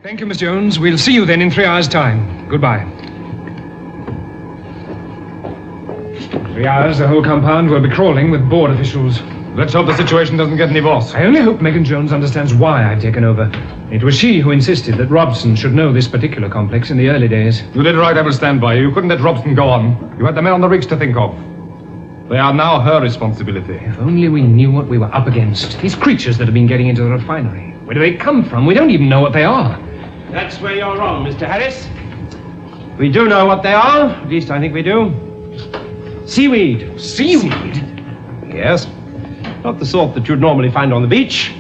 Thank you, Miss Jones. We'll see you then in 3 hours' time. Goodbye. 3 hours, the whole compound will be crawling with board officials. Let's hope the situation doesn't get any worse. I only hope Megan Jones understands why I've taken over. It was she who insisted that Robson should know this particular complex in the early days. You did right, I will stand by you. You couldn't let Robson go on. You had the men on the rigs to think of. They are now her responsibility. If only we knew what we were up against. These creatures that have been getting into the refinery. Where do they come from? We don't even know what they are. That's where you're wrong, Mr. Harris. We do know what they are. At least I think we do. Seaweed. Seaweed? Yes. Not the sort that you'd normally find on the beach.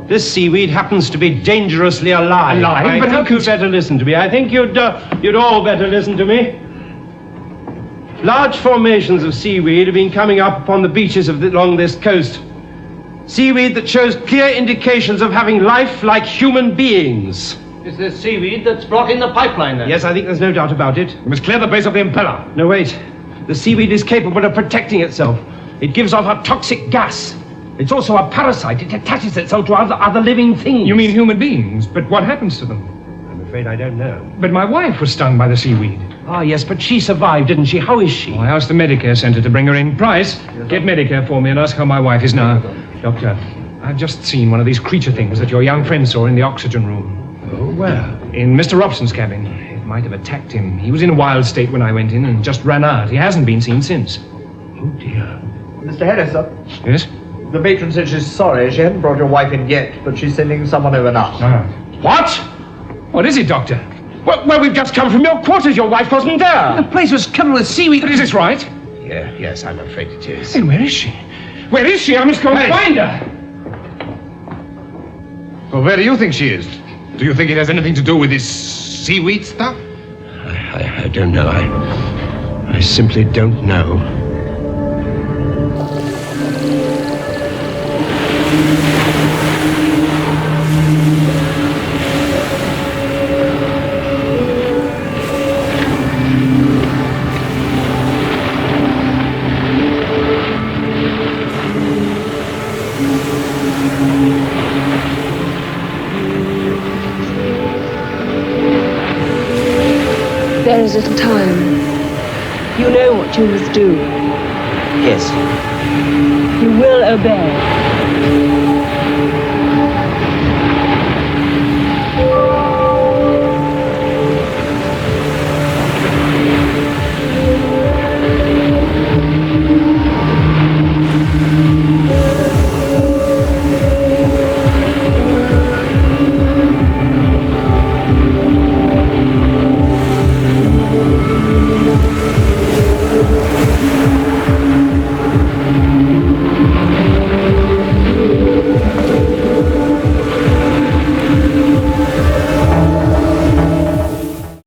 This seaweed happens to be dangerously alive. Alive? But I think you'd better listen to me. I think you'd all better listen to me. Large formations of seaweed have been coming up upon the beaches along this coast. Seaweed that shows clear indications of having life like human beings. Is this seaweed that's blocking the pipeline then? Yes, I think there's no doubt about it. We must clear the base of the impeller. No, wait. The seaweed is capable of protecting itself. It gives off a toxic gas. It's also a parasite. It attaches itself to other living things. You mean human beings? But what happens to them? I'm afraid I don't know. But my wife was stung by the seaweed. Ah, yes, but she survived, didn't she? How is she? I asked the Medicare Center to bring her in. Price, get Medicare for me and ask how my wife is now. Doctor, I've just seen one of these creature things that your young friend saw in the oxygen room. Oh, where? In Mr. Robson's cabin. It might have attacked him. He was in a wild state when I went in and just ran out. He hasn't been seen since. Oh, dear. Mr. Harris, sir. Yes? The matron said she's sorry she hadn't brought your wife in yet, but she's sending someone over now. Ah. What? What is it, Doctor? Well, we've just come from your quarters. Your wife wasn't there. The place was covered with seaweed. But is this right? Yes, I'm afraid it is. Then where is she? Where is she? I must go and find her. Well, where do you think she is? Do you think it has anything to do with this seaweed stuff? I don't know. I simply don't know. There is little time. You know what you must do. Yes. You will obey.